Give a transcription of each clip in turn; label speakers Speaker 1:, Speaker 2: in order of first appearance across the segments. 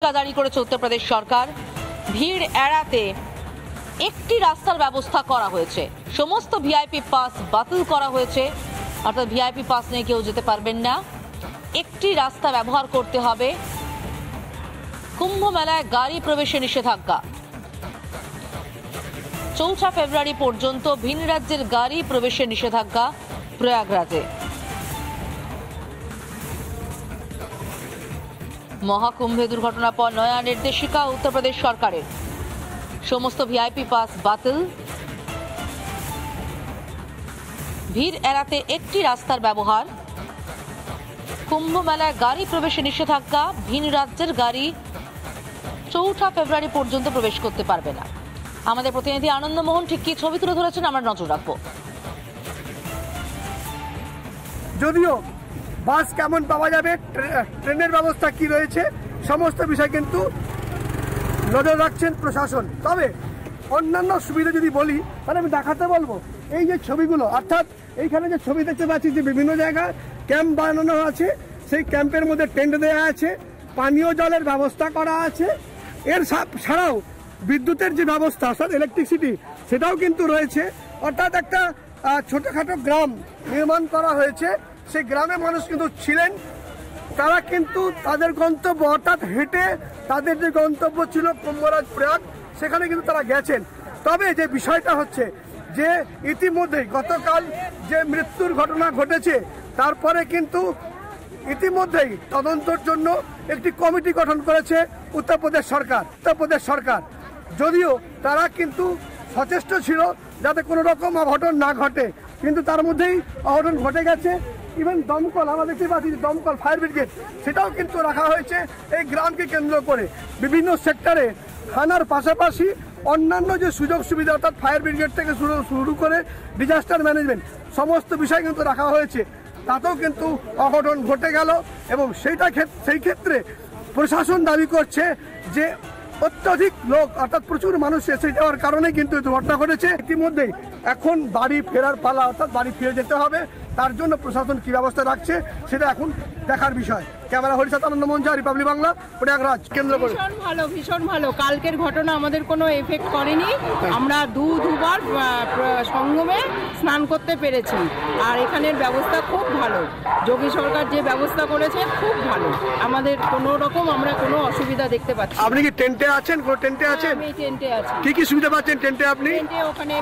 Speaker 1: জারি করেছে উত্তরপ্রদেশ সরকার। ভিড় এড়াতে একটি রাস্তার ব্যবস্থা করা হয়েছে। সমস্ত ভিআইপি পাস বাতিল করা হয়েছে, অর্থাৎ ভিআইপি পাস নিয়ে কেউ যেতে পারবেন না। একটি রাস্তা ব্যবহার করতে হবে। কুম্ভ মেলায় গাড়ি প্রবেশে নিষেধাজ্ঞা। 4 ফেব্রুয়ারি পর্যন্ত ভিন রাজ্যের গাড়ি প্রবেশে নিষেধাজ্ঞা প্রয়াগরাজে। মহাকুম্ভে দুর্ঘটনার পর নয়া নির্দেশিকা উত্তরপ্রদেশ সরকারের। সমস্ত ভিআইপি পাস বাতিল। ভিড় এড়াতে একটি রাস্তার ব্যবহার। কুম্ভ মেলায় গাড়ি প্রবেশে নিষেধাজ্ঞা। ভিন রাজ্যের গাড়ি 4 ফেব্রুয়ারি পর্যন্ত প্রবেশ করতে পারবে না। আমাদের প্রতিনিধি আনন্দমোহন ঠিক কি ছবি তুলে ধরেছেন, আমরা নজর রাখবো।
Speaker 2: যদিও বাস কেমন পাওয়া যাবে, ট্রেনের ব্যবস্থা কি রয়েছে, সমস্ত বিষয় কিন্তু নজর রাখছেন প্রশাসন। তবে অন্যান্য সুবিধা যদি বলি তাহলে আমি দেখাতে বলবো এই যে ছবিগুলো, অর্থাৎ এইখানে যে ছবি দেখতে পাচ্ছি যে বিভিন্ন জায়গায় ক্যাম্প বানানো আছে, সেই ক্যাম্পের মধ্যে টেন্ট দেওয়া আছে, পানীয় জলের ব্যবস্থা করা আছে। এর ছাড়াও বিদ্যুতের যে ব্যবস্থা অর্থাৎ ইলেকট্রিসিটি সেটাও কিন্তু রয়েছে। অর্থাৎ একটা ছোটখাটো গ্রাম নির্মাণ করা হয়েছে। সেই গ্রামে মানুষ কিন্তু ছিলেন, তারা কিন্তু তাদের গন্তব্য অর্থাৎ হেঁটে তাদের যে গন্তব্য ছিল কুম্ভরাজ প্রয়াগ, সেখানে কিন্তু তারা গেছেন। তবে যে বিষয়টা হচ্ছে যে ইতিমধ্যেই গতকাল যে মৃত্যুর ঘটনা ঘটেছে, তারপরে কিন্তু ইতিমধ্যেই তদন্তের জন্য একটি কমিটি গঠন করেছে উত্তরপ্রদেশ সরকার। যদিও তারা কিন্তু সচেষ্ট ছিল যাতে কোনো রকম অঘটন না ঘটে, কিন্তু তার মধ্যেই অঘটন ঘটে গেছে। ইভেন দমকল, আমরা দেখতে পাচ্ছি দমকল ফায়ার ব্রিগেড সেটাও কিন্তু রাখা হয়েছে এই গ্রামকে কেন্দ্র করে। বিভিন্ন সেক্টরে থানার পাশাপাশি অন্যান্য যে সুযোগ সুবিধা অর্থাৎ ফায়ার ব্রিগেড থেকে শুরু করে ডিজাস্টার ম্যানেজমেন্ট সমস্ত বিষয় কিন্তু রাখা হয়েছে। তাতেও কিন্তু অঘটন ঘটে গেল এবং সেই ক্ষেত্রে প্রশাসন দাবি করছে যে অত্যধিক লোক অর্থাৎ প্রচুর মানুষ এসে যাওয়ার কারণে কিন্তু দুর্ঘটনা ঘটেছে। ইতিমধ্যেই এখন বাড়ি ফেরার পালা, অর্থাৎ বাড়ি ফিরে যেতে হবে। তার জন্য প্রশাসন কি ব্যবস্থা রাখছে সেটা এখন দেখার বিষয়। ক্যামেরা হরিসাত আনন্দমোহন, রিপাবলিক বাংলা, প্রয়াগরাজ কেন্দ্র করে।
Speaker 3: ভীষণ ভালো। কালকের ঘটনা আমাদের কোনো এফেক্ট করেনি। আমরা দুবার সঙ্গমে স্নান করতে পেরেছি। আর এখানের ব্যবস্থা খুব ভালো। যোগী সরকার যে ব্যবস্থা করেছে খুব ভালো। আমাদের কোনো রকম আমরা কোনো অসুবিধা দেখতে পাচ্ছি।
Speaker 2: আপনি কি টেন্টে আছেন? কোন টেন্টে আছেন?
Speaker 3: আমি টেন্টে আছি।
Speaker 2: কি সুবিধা পাচ্ছেন টেন্টে আপনি?
Speaker 3: টেন্টে ওখানে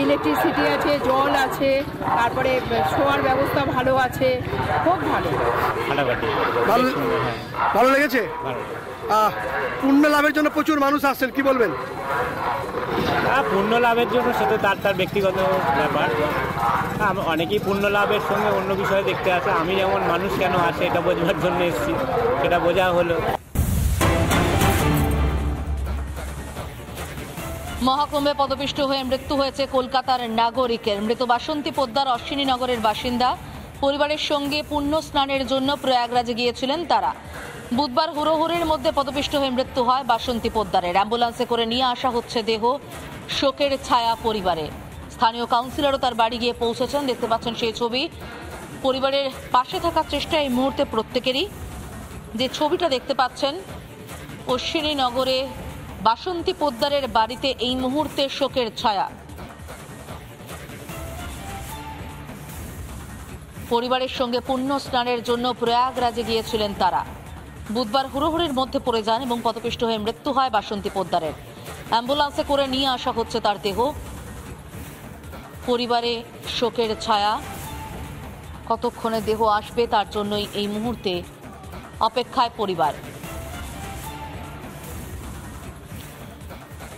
Speaker 3: ইলেকট্রিসিটি আছে, জল আছে, তারপরে শোয়ার ব্যবস্থা ভালো আছে, খুব ভালো।
Speaker 2: ভালো লেগেছে। পুণ্য লাভের জন্য প্রচুর মানুষ আসছেন, কি বলবেন?
Speaker 4: পুণ্য লাভের জন্য সেটা তার ব্যক্তিগত ব্যাপার। অনেকেই পুণ্য লাভের সঙ্গে অন্য বিষয় দেখতে আসে। আমি যেমন মানুষ কেন আসে এটা বোঝবার জন্য এসেছি, সেটা বোঝা হলো।
Speaker 1: মহাকুম্ভে পদপিষ্ট হয়ে মৃত্যু হয়েছে কলকাতার নাগরিকের। মৃত বাসন্তী পোদ্দার অশ্বিনীনগরের বাসিন্দা। পরিবারের সঙ্গে পুণ্য স্নানের জন্য প্রয়াগরাজে গিয়েছিলেন তারা। বুধবার হুড়োহুড়ির মধ্যে পদপিষ্ট হয়ে মৃত্যু হয় বাসন্তী পোদ্দারের। অ্যাম্বুলেন্সে করে নিয়ে আসা হচ্ছে দেহ। শোকের ছায়া পরিবারে। স্থানীয় কাউন্সিলরও তার বাড়ি গিয়ে পৌঁছেছেন, দেখতে পাচ্ছেন সেই ছবি। পরিবারের পাশে থাকার চেষ্টা এই মুহূর্তে প্রত্যেকেরই। যে ছবিটা দেখতে পাচ্ছেন অশ্বিনীনগরে বাসন্তী পোদ্দারের বাড়িতে এই মুহূর্তে শোকের ছায়া। পরিবারের সঙ্গে পুণ্য স্নানের জন্য প্রয়াগরাজে গিয়েছিলেন তারা। বুধবার হুড়োহুড়ির মধ্যে পড়ে যান এবং পদপিষ্ট হয়ে মৃত্যু হয় বাসন্তী পোদ্দারের। অ্যাম্বুলেন্সে করে নিয়ে আসা হচ্ছে তার দেহ। পরিবারে শোকের ছায়া। কতক্ষণে দেহ আসবে তার জন্যই এই মুহূর্তে অপেক্ষায় পরিবার।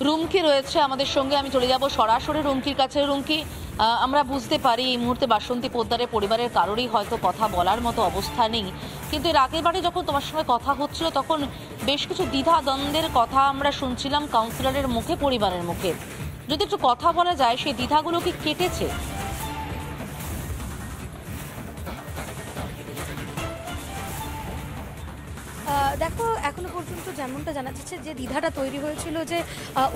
Speaker 1: রুমকি রয়েছে আমাদের সঙ্গে, আমি চলে যাব সরাসরি রুমকির কাছে। রুমকি, আমরা বুঝতে পারি এই মুহূর্তে বাসন্তী পোদ্দারের পরিবারের কারোরই হয়তো কথা বলার মতো অবস্থা নেই, কিন্তু এর আগের বারে যখন তোমার সঙ্গে কথা হচ্ছিল তখন বেশ কিছু দ্বিধা দ্বন্দ্বের কথা আমরা শুনছিলাম কাউন্সিলরের মুখে, পরিবারের মুখে। যদি একটু কথা বলা যায়, সেই দ্বিধাগুলো কি কেটেছে?
Speaker 5: দেখো এখনো পর্যন্ত যেমনটা জানা যাচ্ছে যে দ্বিধাটা তৈরি হয়েছিল যে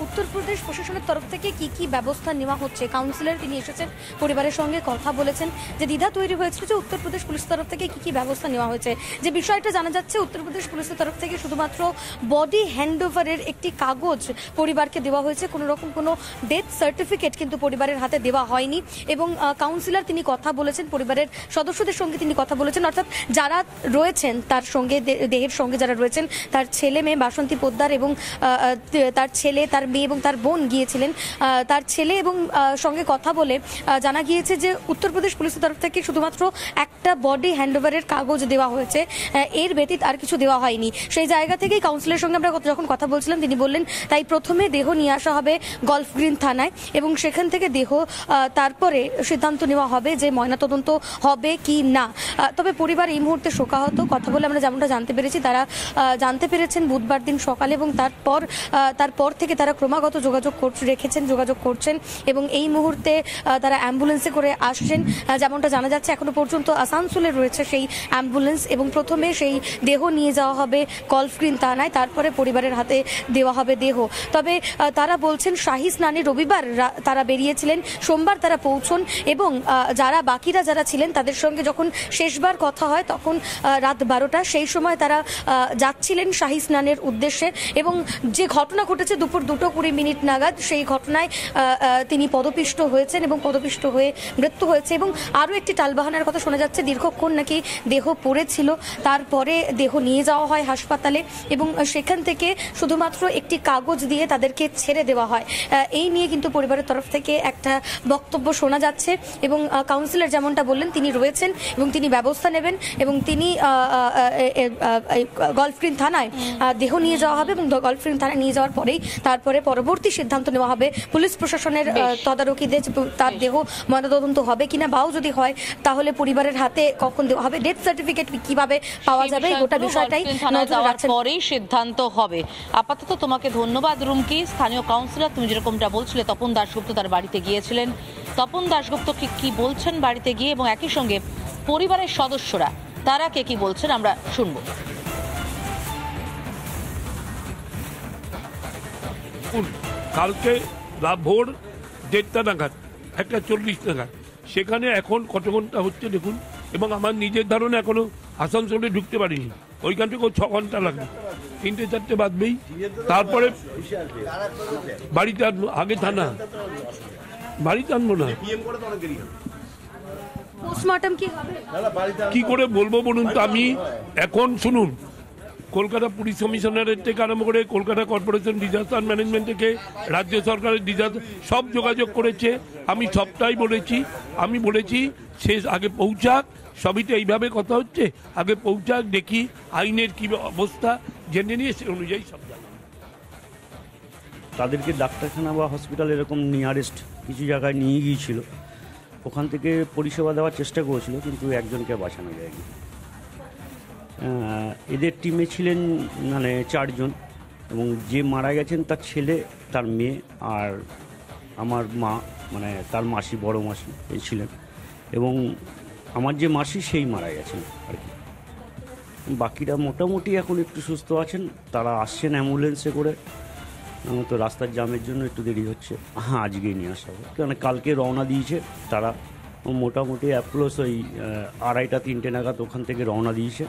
Speaker 5: উত্তরপ্রদেশ প্রশাসনের তরফ থেকে কি কি ব্যবস্থা নেওয়া হচ্ছে। কাউন্সিলর তিনি এসেছেন, পরিবারের সঙ্গে কথা বলেছেন, যে দ্বিধা তৈরি হয়েছিল যে উত্তরপ্রদেশ পুলিশের তরফ থেকে কি কি ব্যবস্থা নেওয়া হয়েছে। যে বিষয়টা জানা যাচ্ছে উত্তরপ্রদেশ পুলিশের তরফ থেকে শুধুমাত্র বডি হ্যান্ডওভারের একটি কাগজ পরিবারকে দেওয়া হয়েছে, কোনো রকম কোনো ডেথ সার্টিফিকেট কিন্তু পরিবারের হাতে দেওয়া হয়নি। এবং কাউন্সিলর তিনি কথা বলেছেন, পরিবারের সদস্যদের সঙ্গে তিনি কথা বলেছেন, অর্থাৎ যারা রয়েছেন তার সঙ্গে দেহের সঙ্গে যারা রয়েছেন তার ছেলে মেয়ে বাসন্তী পোদ্দার এবং তার ছেলে, তার মেয়ে এবং তার বোন গিয়েছিলেন। তার ছেলে এবং সঙ্গে কথা বলে জানা গিয়েছে যে উত্তরপ্রদেশ পুলিশের তরফ থেকে শুধুমাত্র একটা বডি হ্যান্ডওভারের কাগজ দেওয়া হয়েছে, এর ব্যতীত আর কিছু দেওয়া হয়নি। সেই জায়গা থেকেই কাউন্সিলের সঙ্গে আমরা যখন কথা বলছিলাম তিনি বললেন তাই প্রথমে দেহ নিয়ে আসা হবে গলফ গ্রিন থানায় এবং সেখান থেকে দেহ তারপরে সিদ্ধান্ত নেওয়া হবে যে ময়নাতদন্ত হবে কি না। তবে পরিবার এই মুহূর্তে শোকাহত। কথা বলে আমরা যেমনটা জানতে পেরেছি, তারা জানতে পেরেছেন বুধবার দিন সকালে এবং তারপর থেকে তারা ক্রমাগত যোগাযোগ করছেন এবং এই মুহূর্তে তারা অ্যাম্বুলেন্সে করে আসছেন। যেমনটা জানা যাচ্ছে এখনো পর্যন্ত আসানসোলে রয়েছে সেই অ্যাম্বুলেন্স এবং প্রথমে সেই দেহ নিয়ে যাওয়া হবে গলফ গ্রিন থানায়, তারপরে পরিবারের হাতে দেওয়া হবে দেহ। তবে তারা বলছেন শাহী স্নানে রবিবার তারা বেরিয়েছিলেন, সোমবার তারা পৌঁছন এবং বাকিরা যারা ছিলেন তাদের সঙ্গে যখন শেষবার কথা হয় তখন রাত 12টা, সেই সময় তারা যাচ্ছিলেন শাহী স্নানের উদ্দেশ্যে এবং যে ঘটনা ঘটেছে দুপুর 2:20 নাগাদ, সেই ঘটনায় তিনি পদপিষ্ট হয়েছেন এবং পদপিষ্ট হয়ে মৃত্যু হয়েছে। এবং আরও একটি টালবাহানার কথা শোনা যাচ্ছে, দীর্ঘক্ষণ নাকি দেহ পড়েছিল, তারপরে দেহ নিয়ে যাওয়া হয় হাসপাতালে এবং সেখান থেকে শুধুমাত্র একটি কাগজ দিয়ে তাদেরকে ছেড়ে দেওয়া হয়। এই নিয়ে কিন্তু পরিবারের তরফ থেকে একটা বক্তব্য শোনা যাচ্ছে এবং কাউন্সিলর যেমনটা বললেন তিনি রয়েছেন এবং তিনি ব্যবস্থা নেবেন এবং তিনি গলফ গ্রিন থানায় দেহ নিয়ে যাওয়া হবে এবং গলফ গ্রিন থানায় নিয়ে যাওয়ার পরেই তারপরে পরবর্তী সিদ্ধান্ত নেওয়া হবে পুলিশ প্রশাসনের তদারকিতে তার দেহ ময়নাতদন্ত হবে কিনা, বাও যদি হয় তাহলে পরিবারের হাতে কখন দেওয়া হবে, ডেথ সার্টিফিকেট কিভাবে পাওয়া যাবে, গোটা বিষয়টাই নজরে রাখছেন,
Speaker 1: পরেই সিদ্ধান্ত হবে। আপাতত তোমাকে ধন্যবাদ রুমকি। স্থানীয় কাউন্সিলর তুমি যেরকমটা বলছিলে তপন দাশগুপ্ত তার বাড়িতে গিয়েছিলেন, তপন দাশগুপ্ত কি বলছেন বাড়িতে গিয়ে এবং একই সঙ্গে পরিবারের সদস্যরা তারা কি বলছেন আমরা শুনবো।
Speaker 6: কালকে ভোর 1:30 নাগাদ 1:40 নাগাদ সেখানে এখন কত ঘন্টা হচ্ছে দেখুন, এবং আমার নিজের ধারণা এখনো আসানসোলে ঢুকতে পারিনি, ওইখান থেকেও 6 ঘন্টা লাগবে, 3-4টে বাজবেই। তারপরে বাড়িতে আসবো, আগে থানা, বাড়িতে আনবো না।
Speaker 5: পোস্টমর্টম
Speaker 6: কি করে বলবো বলুন তো। আমি এখন শুনুন, কলকাতা পুলিশ কমিশনারের থেকে আরম্ভ করে কলকাতা কর্পোরেশন ডিজাস্টার ম্যানেজমেন্ট থেকে রাজ্য সরকারের ডিজাস্টার সব যোগাযোগ করেছে, আমি সবটাই বলেছি। আমি বলেছি শেষ আগে পৌঁছাক, সবই তো এইভাবে কথা হচ্ছে, আগে পৌঁছাক, দেখি আইনের কি অবস্থা জেনে নিয়ে সে অনুযায়ী সব জানা।
Speaker 7: তাদেরকে ডাক্তারখানা বা হসপিটাল এরকম নিয়ারেস্ট কিছু জায়গায় নিয়ে গিয়েছিল, ওখান থেকে পরিষেবা দেওয়ার চেষ্টা করেছিল কিন্তু একজনকে বাঁচানো যায়নি। এদের টিমে ছিলেন 4 জন এবং যে মারা গেছেন তার ছেলে, তার মেয়ে আর আমার মা, তার মাসি, বড় মাসি এই ছিলেন এবং আমার যে মাসি সেই মারা গেছেন আর কি। বাকিরা মোটামুটি এখন একটু সুস্থ আছেন, তারা আসছেন অ্যাম্বুলেন্সে করে, তো রাস্তার জ্যামের জন্য একটু দেরি হচ্ছে। আজকেই নিয়ে আসা হবে, কারণ কালকে রওনা দিয়েছে তারা, মোটামুটি অ্যাপ্রোচ ওই 2:30-3টে নাগাদ ওখান থেকে রওনা দিয়েছে।